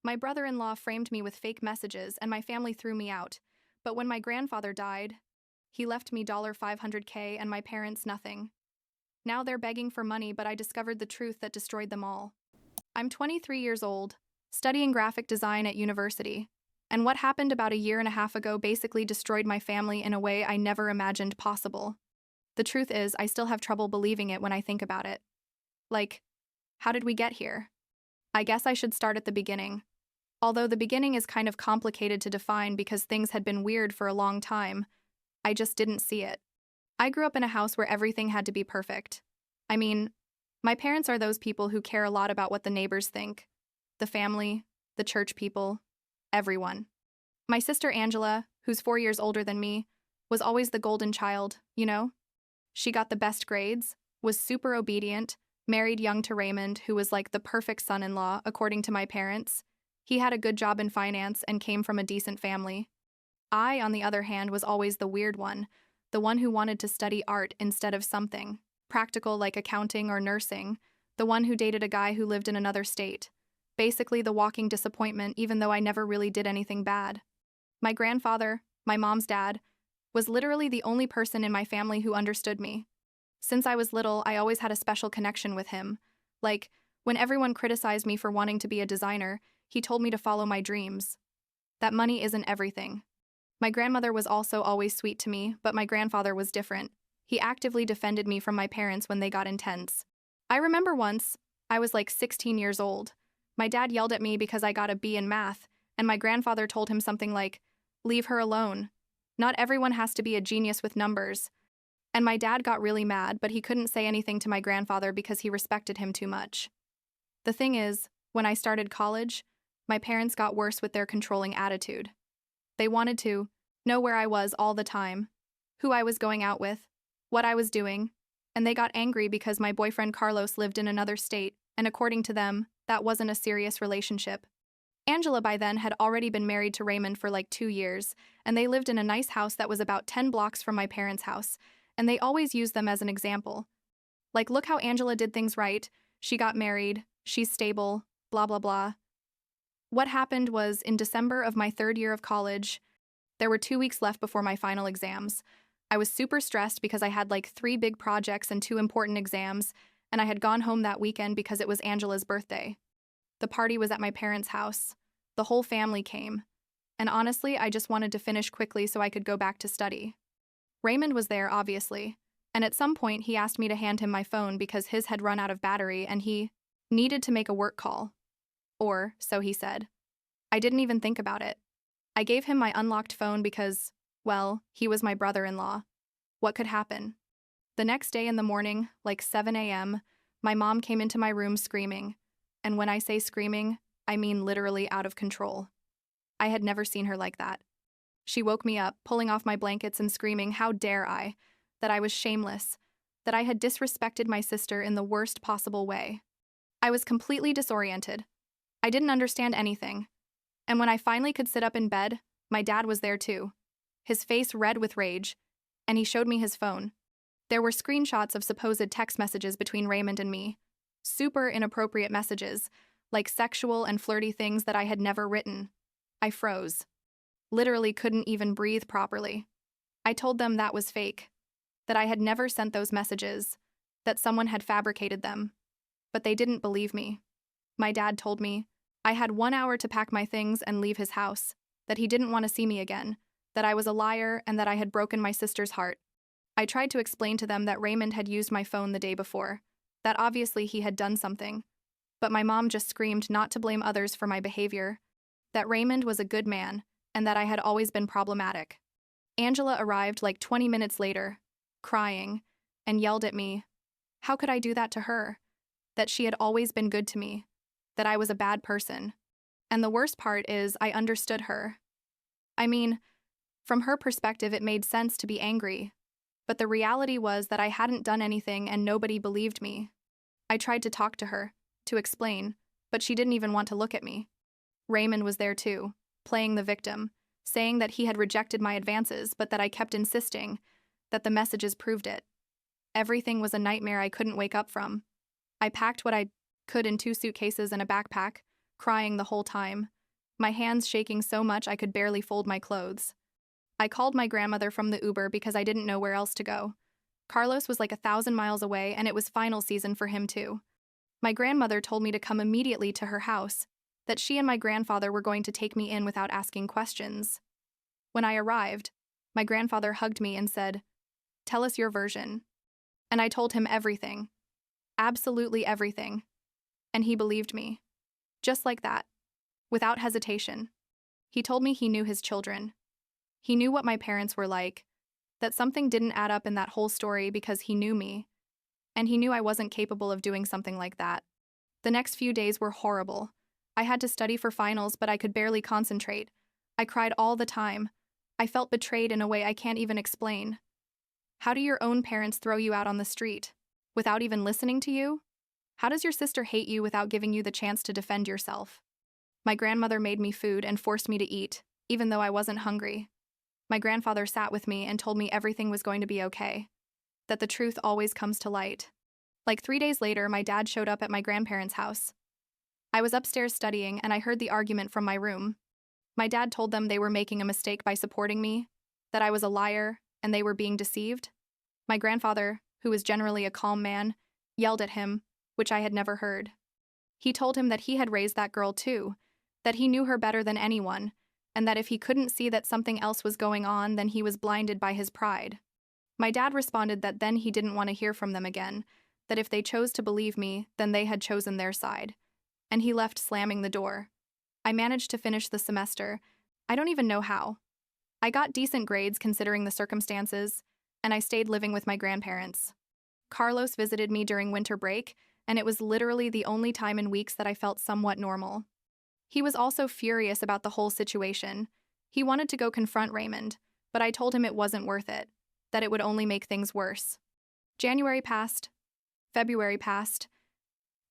My brother-in-law framed me with fake messages and my family threw me out. But when my grandfather died, he left me $500K and my parents nothing. Now they're begging for money, but I discovered the truth that destroyed them all. I'm 23 years old, studying graphic design at university, and what happened about a year and a half ago basically destroyed my family in a way I never imagined possible. The truth is, I still have trouble believing it when I think about it. Like, how did we get here? I guess I should start at the beginning. Although the beginning is kind of complicated to define because things had been weird for a long time, I just didn't see it. I grew up in a house where everything had to be perfect. I mean, my parents are those people who care a lot about what the neighbors think. The family, the church people, everyone. My sister Angela, who's 4 years older than me, was always the golden child, you know? She got the best grades, was super obedient, married young to Raymond, who was like the perfect son-in-law, according to my parents. He had a good job in finance and came from a decent family. I, on the other hand, was always the weird one, the one who wanted to study art instead of something practical like accounting or nursing, the one who dated a guy who lived in another state. Basically the walking disappointment, even though I never really did anything bad. My grandfather, my mom's dad, was literally the only person in my family who understood me. Since I was little, I always had a special connection with him. Like, when everyone criticized me for wanting to be a designer, he told me to follow my dreams. That money isn't everything. My grandmother was also always sweet to me, but my grandfather was different. He actively defended me from my parents when they got intense. I remember once, I was like 16 years old. My dad yelled at me because I got a B in math, and my grandfather told him something like, "Leave her alone. Not everyone has to be a genius with numbers." And my dad got really mad, but he couldn't say anything to my grandfather because he respected him too much. The thing is, when I started college, my parents got worse with their controlling attitude. They wanted to know where I was all the time, who I was going out with, what I was doing, and they got angry because my boyfriend Carlos lived in another state, and according to them, that wasn't a serious relationship. Angela by then had already been married to Raymond for like 2 years, and they lived in a nice house that was about 10 blocks from my parents' house, and they always used them as an example. Like, look how Angela did things right, she got married, she's stable, blah blah blah. What happened was, in December of my 3rd year of college, there were 2 weeks left before my final exams. I was super stressed because I had like 3 big projects and 2 important exams, and I had gone home that weekend because it was Angela's birthday. The party was at my parents' house. The whole family came. And honestly, I just wanted to finish quickly so I could go back to study. Raymond was there, obviously, and at some point he asked me to hand him my phone because his had run out of battery and he needed to make a work call. Or, so he said. I didn't even think about it. I gave him my unlocked phone because, well, he was my brother-in-law. What could happen? The next day in the morning, like 7 a.m., my mom came into my room screaming. And when I say screaming, I mean literally out of control. I had never seen her like that. She woke me up, pulling off my blankets and screaming, how dare I, that I was shameless, that I had disrespected my sister in the worst possible way. I was completely disoriented. I didn't understand anything. And when I finally could sit up in bed, my dad was there too, his face red with rage, and he showed me his phone. There were screenshots of supposed text messages between Raymond and me. Super inappropriate messages, like sexual and flirty things that I had never written. I froze. Literally couldn't even breathe properly. I told them that was fake, that I had never sent those messages, that someone had fabricated them. But they didn't believe me. My dad told me I had 1 hour to pack my things and leave his house, that he didn't want to see me again, that I was a liar and that I had broken my sister's heart. I tried to explain to them that Raymond had used my phone the day before, that obviously he had done something. But my mom just screamed not to blame others for my behavior, that Raymond was a good man, and that I had always been problematic. Angela arrived like 20 minutes later, crying, and yelled at me. How could I do that to her? That she had always been good to me, that I was a bad person. And the worst part is I understood her. I mean, from her perspective it made sense to be angry, but the reality was that I hadn't done anything and nobody believed me. I tried to talk to her, to explain, but she didn't even want to look at me. Raymond was there too, playing the victim, saying that he had rejected my advances but that I kept insisting, that the messages proved it. Everything was a nightmare I couldn't wake up from. I packed what I could in 2 suitcases and a backpack, crying the whole time, my hands shaking so much I could barely fold my clothes. I called my grandmother from the Uber because I didn't know where else to go. Carlos was like 1,000 miles away, and it was final season for him too. My grandmother told me to come immediately to her house, that she and my grandfather were going to take me in without asking questions. When I arrived, my grandfather hugged me and said, "Tell us your version." And I told him everything. Absolutely everything. And he believed me. Just like that. Without hesitation. He told me he knew his children. He knew what my parents were like, that something didn't add up in that whole story because he knew me. And he knew I wasn't capable of doing something like that. The next few days were horrible. I had to study for finals, but I could barely concentrate. I cried all the time. I felt betrayed in a way I can't even explain. How do your own parents throw you out on the street, without even listening to you? How does your sister hate you without giving you the chance to defend yourself? My grandmother made me food and forced me to eat, even though I wasn't hungry. My grandfather sat with me and told me everything was going to be okay, that the truth always comes to light. Like 3 days later, my dad showed up at my grandparents' house. I was upstairs studying, and I heard the argument from my room. My dad told them they were making a mistake by supporting me, that I was a liar, and they were being deceived. My grandfather, who was generally a calm man, yelled at him, which I had never heard. He told him that he had raised that girl too, that he knew her better than anyone, and that if he couldn't see that something else was going on, then he was blinded by his pride. My dad responded that then he didn't want to hear from them again, that if they chose to believe me, then they had chosen their side. And he left slamming the door. I managed to finish the semester. I don't even know how. I got decent grades considering the circumstances, and I stayed living with my grandparents. Carlos visited me during winter break, and it was literally the only time in weeks that I felt somewhat normal. He was also furious about the whole situation. He wanted to go confront Raymond, but I told him it wasn't worth it, that it would only make things worse. January passed, February passed,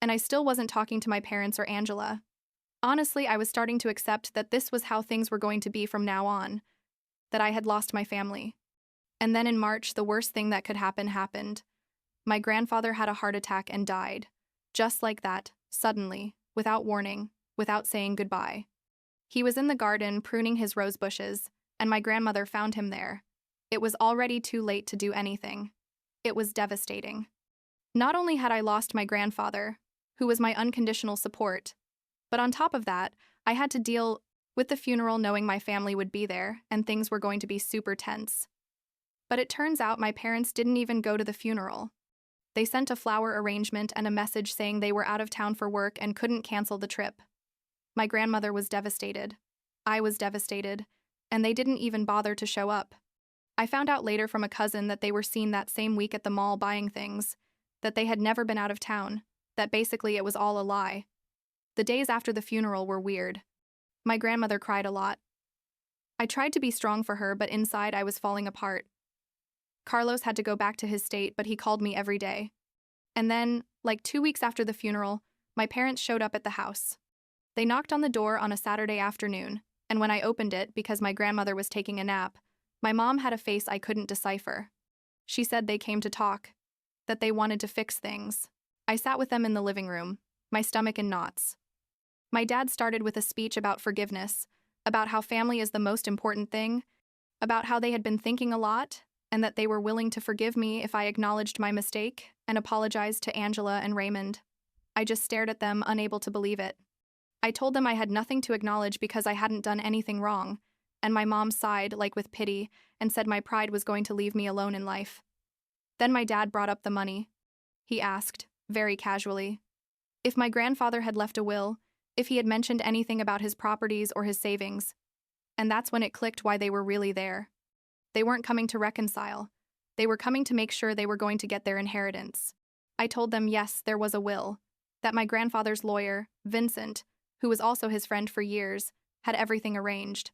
and I still wasn't talking to my parents or Angela. Honestly, I was starting to accept that this was how things were going to be from now on, that I had lost my family. And then in March, the worst thing that could happen happened. My grandfather had a heart attack and died. Just like that, suddenly, without warning, without saying goodbye. He was in the garden pruning his rose bushes, and my grandmother found him there. It was already too late to do anything. It was devastating. Not only had I lost my grandfather, who was my unconditional support, but on top of that, I had to deal with the funeral knowing my family would be there and things were going to be super tense. But it turns out my parents didn't even go to the funeral. They sent a flower arrangement and a message saying they were out of town for work and couldn't cancel the trip. My grandmother was devastated. I was devastated, and they didn't even bother to show up. I found out later from a cousin that they were seen that same week at the mall buying things, that they had never been out of town, that basically it was all a lie. The days after the funeral were weird. My grandmother cried a lot. I tried to be strong for her, but inside I was falling apart. Carlos had to go back to his state, but he called me every day. And then, like 2 weeks after the funeral, my parents showed up at the house. They knocked on the door on a Saturday afternoon, and when I opened it, because my grandmother was taking a nap, my mom had a face I couldn't decipher. She said they came to talk, that they wanted to fix things. I sat with them in the living room, my stomach in knots. My dad started with a speech about forgiveness, about how family is the most important thing, about how they had been thinking a lot, and that they were willing to forgive me if I acknowledged my mistake and apologized to Angela and Raymond. I just stared at them, unable to believe it. I told them I had nothing to acknowledge because I hadn't done anything wrong, and my mom sighed, like with pity, and said my pride was going to leave me alone in life. Then my dad brought up the money. He asked, very casually, if my grandfather had left a will, if he had mentioned anything about his properties or his savings. And that's when it clicked why they were really there. They weren't coming to reconcile. They were coming to make sure they were going to get their inheritance. I told them yes, there was a will, that my grandfather's lawyer, Vincent, who was also his friend for years, had everything arranged.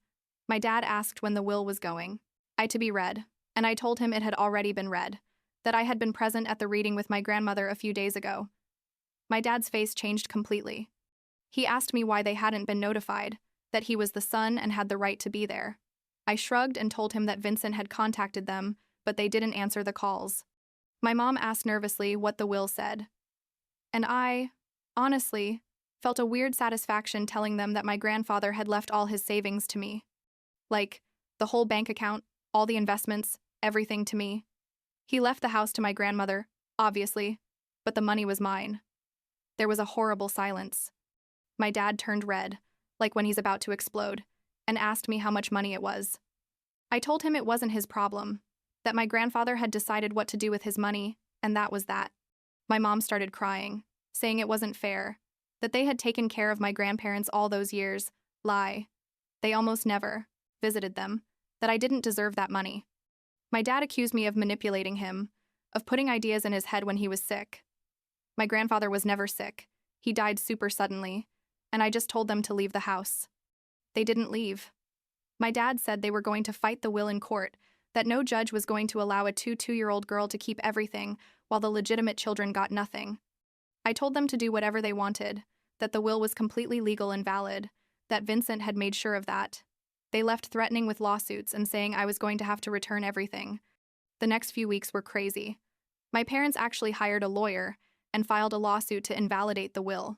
My dad asked when the will was going to be read, and I told him it had already been read, that I had been present at the reading with my grandmother a few days ago. My dad's face changed completely. He asked me why they hadn't been notified, that he was the son and had the right to be there. I shrugged and told him that Vincent had contacted them, but they didn't answer the calls. My mom asked nervously what the will said. And I, honestly, felt a weird satisfaction telling them that my grandfather had left all his savings to me. Like, the whole bank account, all the investments, everything to me. He left the house to my grandmother, obviously, but the money was mine. There was a horrible silence. My dad turned red, like when he's about to explode, and asked me how much money it was. I told him it wasn't his problem, that my grandfather had decided what to do with his money, and that was that. My mom started crying, saying it wasn't fair, that they had taken care of my grandparents all those years, lie. They almost never visited them, that I didn't deserve that money. My dad accused me of manipulating him, of putting ideas in his head when he was sick. My grandfather was never sick. He died super suddenly, and I just told them to leave the house. They didn't leave. My dad said they were going to fight the will in court, that no judge was going to allow a two-year-old girl to keep everything while the legitimate children got nothing. I told them to do whatever they wanted, that the will was completely legal and valid, that Vincent had made sure of that. They left threatening with lawsuits and saying I was going to have to return everything. The next few weeks were crazy. My parents actually hired a lawyer and filed a lawsuit to invalidate the will.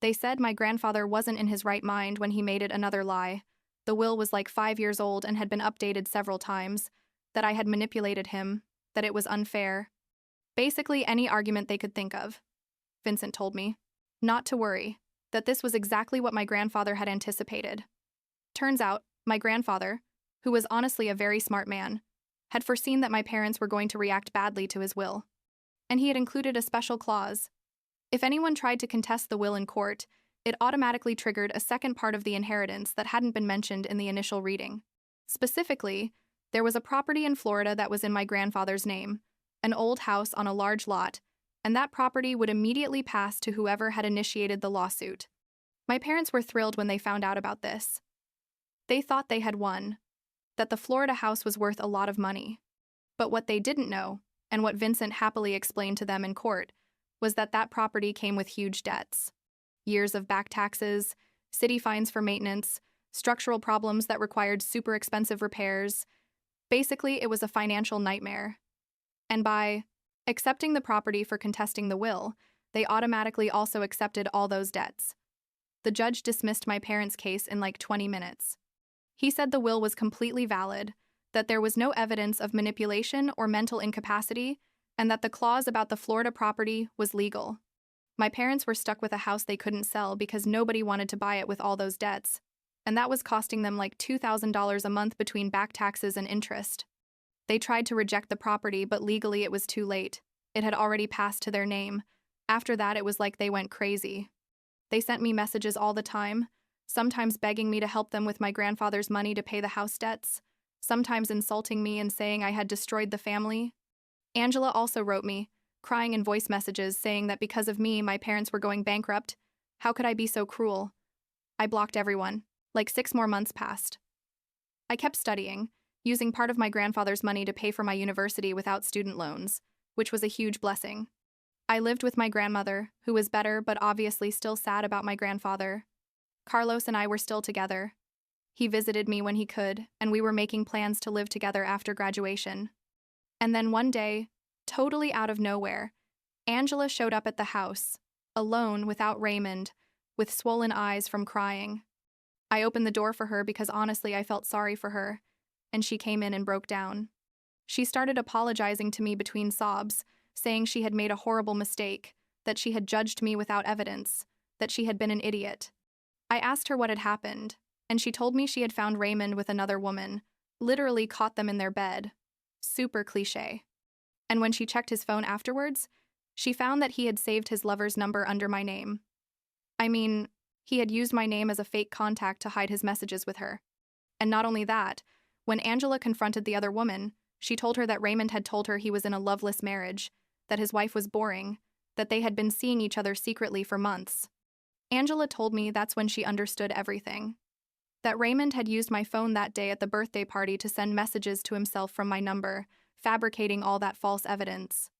They said my grandfather wasn't in his right mind when he made it another lie. The will was like 5 years old and had been updated several times, that I had manipulated him, that it was unfair. Basically any argument they could think of. Vincent told me not to worry, that this was exactly what my grandfather had anticipated. Turns out, my grandfather, who was honestly a very smart man, had foreseen that my parents were going to react badly to his will. And he had included a special clause. If anyone tried to contest the will in court, it automatically triggered a second part of the inheritance that hadn't been mentioned in the initial reading. Specifically, there was a property in Florida that was in my grandfather's name, an old house on a large lot, and that property would immediately pass to whoever had initiated the lawsuit. My parents were thrilled when they found out about this. They thought they had won, that the Florida house was worth a lot of money. But what they didn't know, and what Vincent happily explained to them in court, was that that property came with huge debts. Years of back taxes, city fines for maintenance, structural problems that required super expensive repairs. Basically, it was a financial nightmare. And by accepting the property for contesting the will, they automatically also accepted all those debts. The judge dismissed my parents' case in like 20 minutes. He said the will was completely valid, that there was no evidence of manipulation or mental incapacity, and that the clause about the Florida property was legal. My parents were stuck with a house they couldn't sell because nobody wanted to buy it with all those debts, and that was costing them like $2,000 a month between back taxes and interest. They tried to reject the property, but legally it was too late. It had already passed to their name. After that, it was like they went crazy. They sent me messages all the time, sometimes begging me to help them with my grandfather's money to pay the house debts, sometimes insulting me and saying I had destroyed the family. Angela also wrote me, crying in voice messages saying that because of me, my parents were going bankrupt. How could I be so cruel? I blocked everyone. Like 6 more months passed. I kept studying, using part of my grandfather's money to pay for my university without student loans, which was a huge blessing. I lived with my grandmother, who was better but obviously still sad about my grandfather. Carlos and I were still together. He visited me when he could, and we were making plans to live together after graduation. And then one day, totally out of nowhere, Angela showed up at the house, alone without Raymond, with swollen eyes from crying. I opened the door for her because honestly I felt sorry for her, and she came in and broke down. She started apologizing to me between sobs, saying she had made a horrible mistake, that she had judged me without evidence, that she had been an idiot. I asked her what had happened, and she told me she had found Raymond with another woman, literally caught them in their bed. Super cliché. And when she checked his phone afterwards, she found that he had saved his lover's number under my name. I mean, he had used my name as a fake contact to hide his messages with her. And not only that, when Angela confronted the other woman, she told her that Raymond had told her he was in a loveless marriage, that his wife was boring, that they had been seeing each other secretly for months. Angela told me that's when she understood everything. That Raymond had used my phone that day at the birthday party to send messages to himself from my number, fabricating all that false evidence.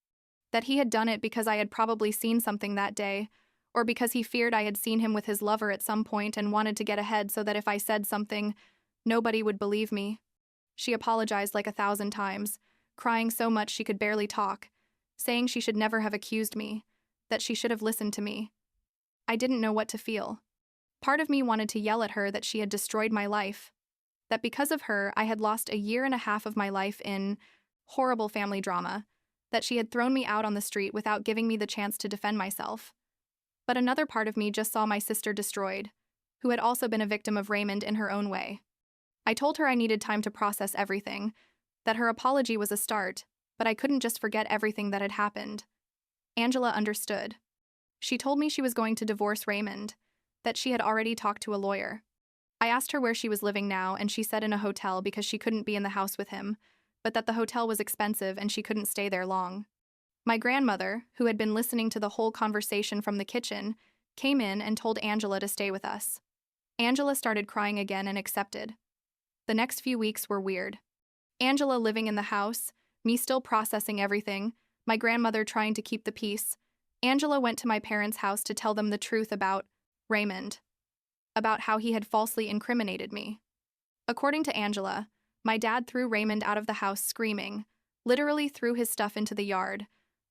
That he had done it because I had probably seen something that day, or because he feared I had seen him with his lover at some point and wanted to get ahead so that if I said something, nobody would believe me. She apologized like 1,000 times, crying so much she could barely talk, saying she should never have accused me, that she should have listened to me. I didn't know what to feel. Part of me wanted to yell at her that she had destroyed my life, that because of her, I had lost a year and a half of my life in horrible family drama, that she had thrown me out on the street without giving me the chance to defend myself. But another part of me just saw my sister destroyed, who had also been a victim of Raymond in her own way. I told her I needed time to process everything, that her apology was a start, but I couldn't just forget everything that had happened. Angela understood. She told me she was going to divorce Raymond, that she had already talked to a lawyer. I asked her where she was living now, and she said in a hotel because she couldn't be in the house with him, but that the hotel was expensive and she couldn't stay there long. My grandmother, who had been listening to the whole conversation from the kitchen, came in and told Angela to stay with us. Angela started crying again and accepted. The next few weeks were weird. Angela living in the house, me still processing everything, my grandmother trying to keep the peace. Angela went to my parents' house to tell them the truth about Raymond, about how he had falsely incriminated me. According to Angela, my dad threw Raymond out of the house screaming, literally threw his stuff into the yard,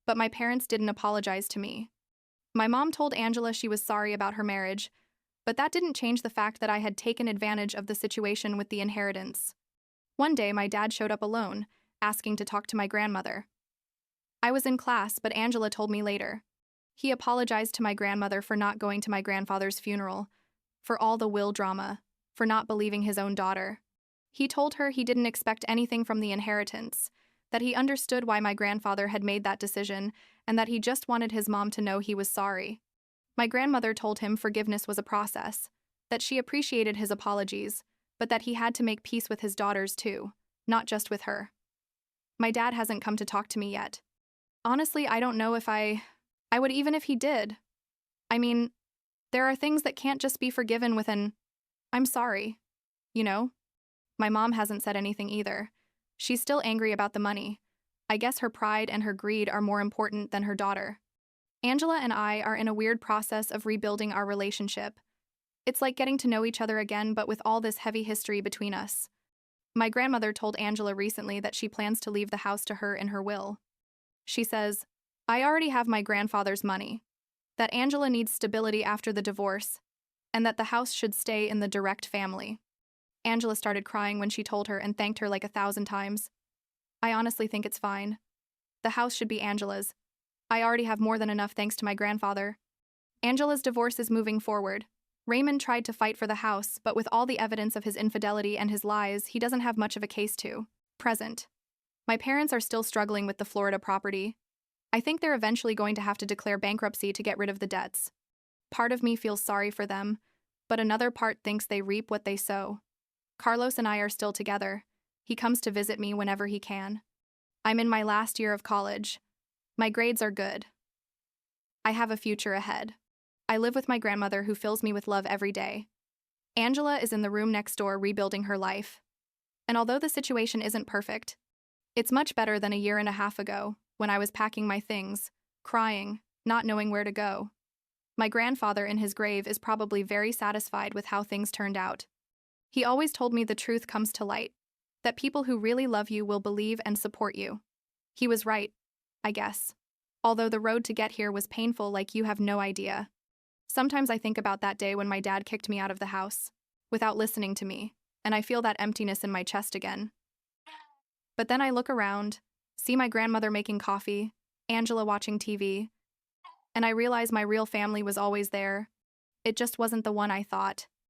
but my parents didn't apologize to me. My mom told Angela she was sorry about her marriage, but that didn't change the fact that I had taken advantage of the situation with the inheritance. One day, my dad showed up alone, asking to talk to my grandmother. I was in class, but Angela told me later. He apologized to my grandmother for not going to my grandfather's funeral, for all the will drama, for not believing his own daughter. He told her he didn't expect anything from the inheritance, that he understood why my grandfather had made that decision, and that he just wanted his mom to know he was sorry. My grandmother told him forgiveness was a process, that she appreciated his apologies, but that he had to make peace with his daughters too, not just with her. My dad hasn't come to talk to me yet. Honestly, I don't know if I would even if he did. I mean, there are things that can't just be forgiven with an, "I'm sorry," you know? My mom hasn't said anything either. She's still angry about the money. I guess her pride and her greed are more important than her daughter. Angela and I are in a weird process of rebuilding our relationship. It's like getting to know each other again, but with all this heavy history between us. My grandmother told Angela recently that she plans to leave the house to her in her will. She says, "I already have my grandfather's money," that Angela needs stability after the divorce, and that the house should stay in the direct family. Angela started crying when she told her and thanked her like 1,000 times. I honestly think it's fine. The house should be Angela's. I already have more than enough thanks to my grandfather. Angela's divorce is moving forward. Raymond tried to fight for the house, but with all the evidence of his infidelity and his lies, he doesn't have much of a case to. Present. My parents are still struggling with the Florida property. I think they're eventually going to have to declare bankruptcy to get rid of the debts. Part of me feels sorry for them, but another part thinks they reap what they sow. Carlos and I are still together. He comes to visit me whenever he can. I'm in my last year of college. My grades are good. I have a future ahead. I live with my grandmother who fills me with love every day. Angela is in the room next door rebuilding her life. And although the situation isn't perfect, it's much better than a year and a half ago, when I was packing my things, crying, not knowing where to go. My grandfather in his grave is probably very satisfied with how things turned out. He always told me the truth comes to light, that people who really love you will believe and support you. He was right, I guess. Although the road to get here was painful like you have no idea. Sometimes I think about that day when my dad kicked me out of the house, without listening to me, and I feel that emptiness in my chest again. But then I look around, see my grandmother making coffee, Angela watching TV, and I realize my real family was always there. It just wasn't the one I thought.